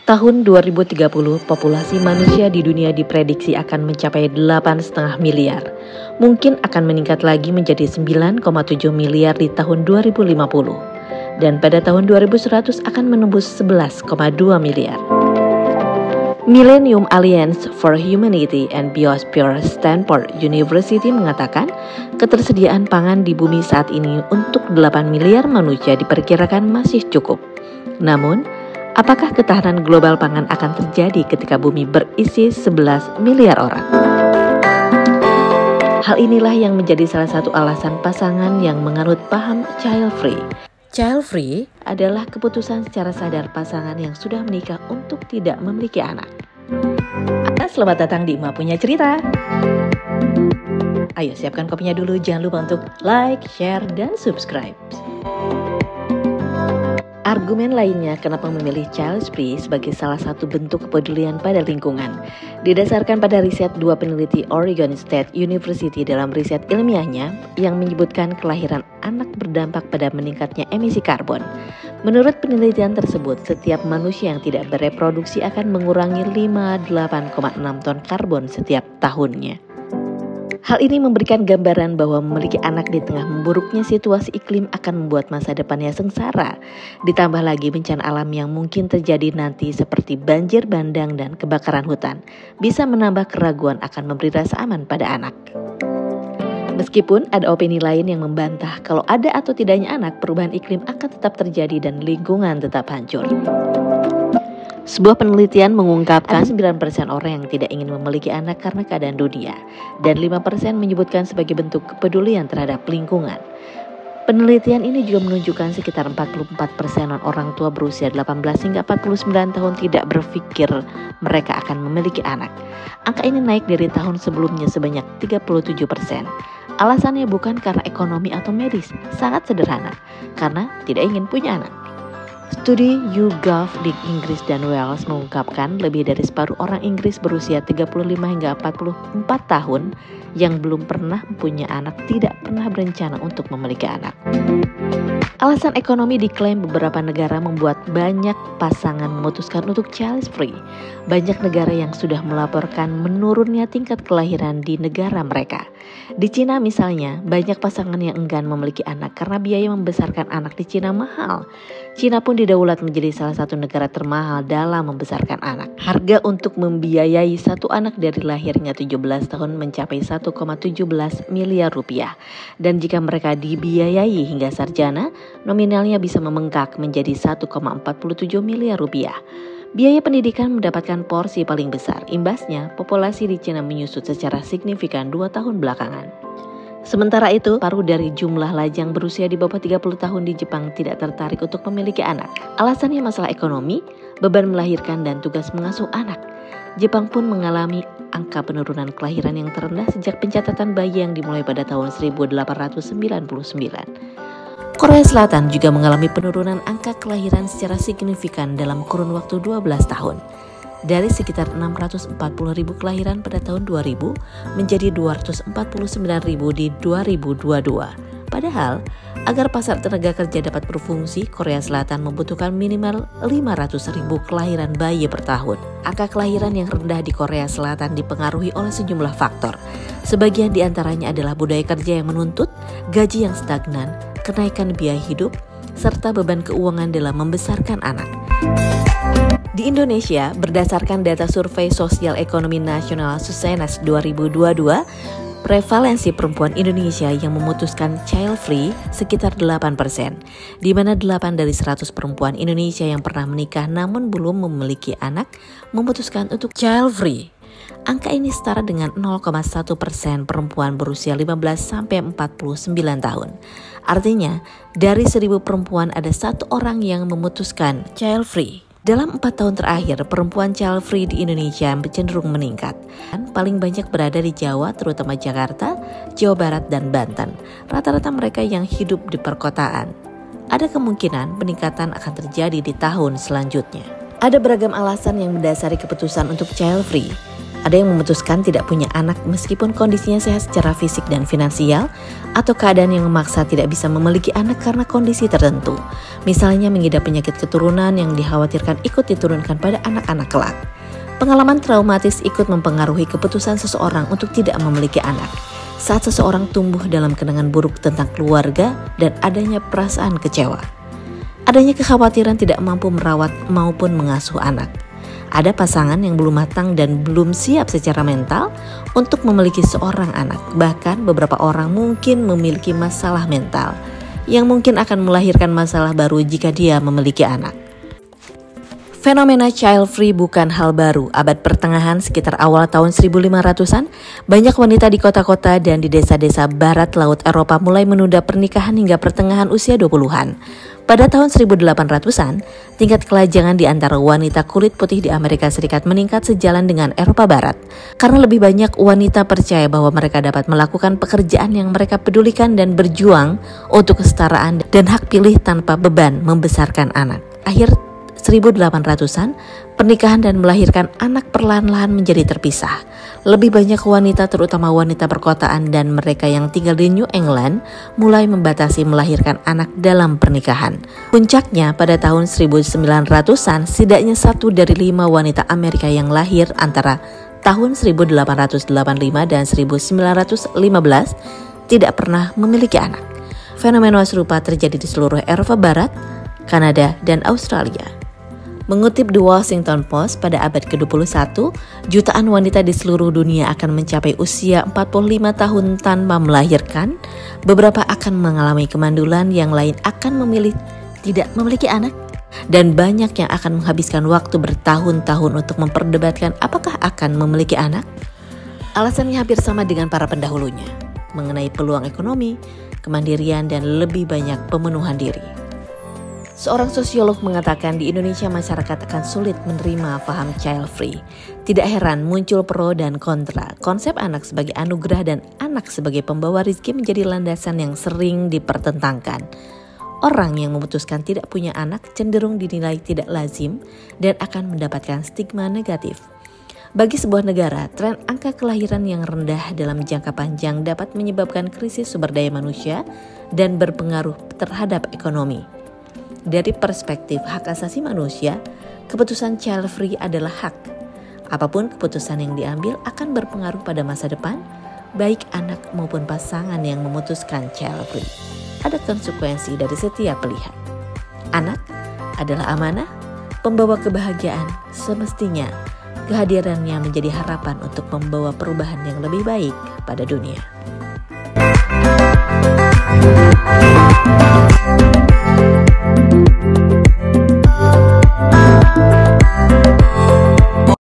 Tahun 2030, populasi manusia di dunia diprediksi akan mencapai 8,5 miliar. Mungkin akan meningkat lagi menjadi 9,7 miliar di tahun 2050. Dan pada tahun 2100 akan menembus 11,2 miliar. Millennium Alliance for Humanity and Biosphere Stanford University mengatakan ketersediaan pangan di bumi saat ini untuk 8 miliar manusia diperkirakan masih cukup. Namun, apakah ketahanan global pangan akan terjadi ketika bumi berisi 11 miliar orang? Hal inilah yang menjadi salah satu alasan pasangan yang menganut paham child free. Child free adalah keputusan secara sadar pasangan yang sudah menikah untuk tidak memiliki anak. Selamat datang di Ima Punya Cerita. Ayo siapkan kopinya dulu, jangan lupa untuk like, share, dan subscribe. Argumen lainnya kenapa memilih child free sebagai salah satu bentuk kepedulian pada lingkungan didasarkan pada riset dua peneliti Oregon State University dalam riset ilmiahnya yang menyebutkan kelahiran anak berdampak pada meningkatnya emisi karbon. Menurut penelitian tersebut, setiap manusia yang tidak bereproduksi akan mengurangi 58,6 ton karbon setiap tahunnya. Hal ini memberikan gambaran bahwa memiliki anak di tengah memburuknya situasi iklim akan membuat masa depannya sengsara. Ditambah lagi bencana alam yang mungkin terjadi nanti seperti banjir bandang dan kebakaran hutan bisa menambah keraguan akan memberi rasa aman pada anak. Meskipun ada opini lain yang membantah kalau ada atau tidaknya anak, perubahan iklim akan tetap terjadi dan lingkungan tetap hancur. Sebuah penelitian mengungkapkan 9% orang yang tidak ingin memiliki anak karena keadaan dunia dan 5% menyebutkan sebagai bentuk kepedulian terhadap lingkungan. Penelitian ini juga menunjukkan sekitar 44% orang tua berusia 18 hingga 49 tahun tidak berpikir mereka akan memiliki anak. Angka ini naik dari tahun sebelumnya sebanyak 37%. Alasannya bukan karena ekonomi atau medis, sangat sederhana, karena tidak ingin punya anak. Studi YouGov di Inggris dan Wales mengungkapkan lebih dari separuh orang Inggris berusia 35 hingga 44 tahun yang belum pernah mempunyai anak tidak pernah berencana untuk memiliki anak. Alasan ekonomi diklaim beberapa negara membuat banyak pasangan memutuskan untuk child free. Banyak negara yang sudah melaporkan menurunnya tingkat kelahiran di negara mereka. Di Cina misalnya, banyak pasangan yang enggan memiliki anak karena biaya membesarkan anak di Cina mahal. Cina pun didaulat menjadi salah satu negara termahal dalam membesarkan anak. Harga untuk membiayai satu anak dari lahir hingga 17 tahun mencapai 1,17 miliar rupiah. Dan jika mereka dibiayai hingga sarjana, nominalnya bisa membengkak menjadi 1,47 miliar rupiah. Biaya pendidikan mendapatkan porsi paling besar. Imbasnya, populasi di Cina menyusut secara signifikan 2 tahun belakangan. Sementara itu, paruh dari jumlah lajang berusia di bawah 30 tahun di Jepang tidak tertarik untuk memiliki anak. Alasannya masalah ekonomi, beban melahirkan, dan tugas mengasuh anak. Jepang pun mengalami angka penurunan kelahiran yang terendah sejak pencatatan bayi yang dimulai pada tahun 1899. Korea Selatan juga mengalami penurunan angka kelahiran secara signifikan dalam kurun waktu 12 tahun. Dari sekitar 640.000 kelahiran pada tahun 2000 menjadi 249.000 di 2022. Padahal, agar pasar tenaga kerja dapat berfungsi, Korea Selatan membutuhkan minimal 500.000 kelahiran bayi per tahun. Angka kelahiran yang rendah di Korea Selatan dipengaruhi oleh sejumlah faktor. Sebagian di antaranya adalah budaya kerja yang menuntut, gaji yang stagnan, kenaikan biaya hidup, serta beban keuangan dalam membesarkan anak. Di Indonesia, berdasarkan data survei Sosial Ekonomi Nasional Susenas 2022, prevalensi perempuan Indonesia yang memutuskan child free sekitar 8%, di mana 8 dari 100 perempuan Indonesia yang pernah menikah namun belum memiliki anak memutuskan untuk child free. Angka ini setara dengan 0,1% perempuan berusia 15 sampai 49 tahun. Artinya, dari 1.000 perempuan ada 1 orang yang memutuskan child free. Dalam 4 tahun terakhir, perempuan child free di Indonesia cenderung meningkat. Paling banyak berada di Jawa, terutama Jakarta, Jawa Barat, dan Banten. Rata-rata mereka yang hidup di perkotaan. Ada kemungkinan peningkatan akan terjadi di tahun selanjutnya. Ada beragam alasan yang mendasari keputusan untuk child free. Ada yang memutuskan tidak punya anak meskipun kondisinya sehat secara fisik dan finansial, atau keadaan yang memaksa tidak bisa memiliki anak karena kondisi tertentu. Misalnya mengidap penyakit keturunan yang dikhawatirkan ikut diturunkan pada anak-anak kelak. Pengalaman traumatis ikut mempengaruhi keputusan seseorang untuk tidak memiliki anak. Saat seseorang tumbuh dalam kenangan buruk tentang keluarga dan adanya perasaan kecewa. Adanya kekhawatiran tidak mampu merawat maupun mengasuh anak. Ada pasangan yang belum matang dan belum siap secara mental untuk memiliki seorang anak. Bahkan beberapa orang mungkin memiliki masalah mental yang mungkin akan melahirkan masalah baru jika dia memiliki anak. Fenomena child free bukan hal baru. Abad pertengahan sekitar awal tahun 1500-an, banyak wanita di kota-kota dan di desa-desa barat laut Eropa mulai menunda pernikahan hingga pertengahan usia 20-an. Pada tahun 1800-an, tingkat kelajangan di antara wanita kulit putih di Amerika Serikat meningkat sejalan dengan Eropa Barat. Karena lebih banyak wanita percaya bahwa mereka dapat melakukan pekerjaan yang mereka pedulikan dan berjuang untuk kesetaraan dan hak pilih tanpa beban membesarkan anak. Akhir 1800-an, pernikahan dan melahirkan anak perlahan-lahan menjadi terpisah. Lebih banyak wanita, terutama wanita perkotaan dan mereka yang tinggal di New England, mulai membatasi melahirkan anak dalam pernikahan. Puncaknya pada tahun 1900-an, setidaknya 1 dari 5 wanita Amerika yang lahir antara tahun 1885 dan 1915 tidak pernah memiliki anak. Fenomena serupa terjadi di seluruh Eropa Barat, Kanada, dan Australia. Mengutip The Washington Post, pada abad ke-21, jutaan wanita di seluruh dunia akan mencapai usia 45 tahun tanpa melahirkan, beberapa akan mengalami kemandulan, yang lain akan memilih tidak memiliki anak, dan banyak yang akan menghabiskan waktu bertahun-tahun untuk memperdebatkan apakah akan memiliki anak. Alasannya hampir sama dengan para pendahulunya, mengenai peluang ekonomi, kemandirian, dan lebih banyak pemenuhan diri. Seorang sosiolog mengatakan di Indonesia masyarakat akan sulit menerima paham child free. Tidak heran muncul pro dan kontra. Konsep anak sebagai anugerah dan anak sebagai pembawa rezeki menjadi landasan yang sering dipertentangkan. Orang yang memutuskan tidak punya anak cenderung dinilai tidak lazim dan akan mendapatkan stigma negatif. Bagi sebuah negara, tren angka kelahiran yang rendah dalam jangka panjang dapat menyebabkan krisis sumber daya manusia dan berpengaruh terhadap ekonomi. Dari perspektif hak asasi manusia, keputusan child free adalah hak. Apapun keputusan yang diambil akan berpengaruh pada masa depan, baik anak maupun pasangan yang memutuskan child free. Ada konsekuensi dari setiap pilihan. Anak adalah amanah, pembawa kebahagiaan. Semestinya kehadirannya menjadi harapan untuk membawa perubahan yang lebih baik pada dunia.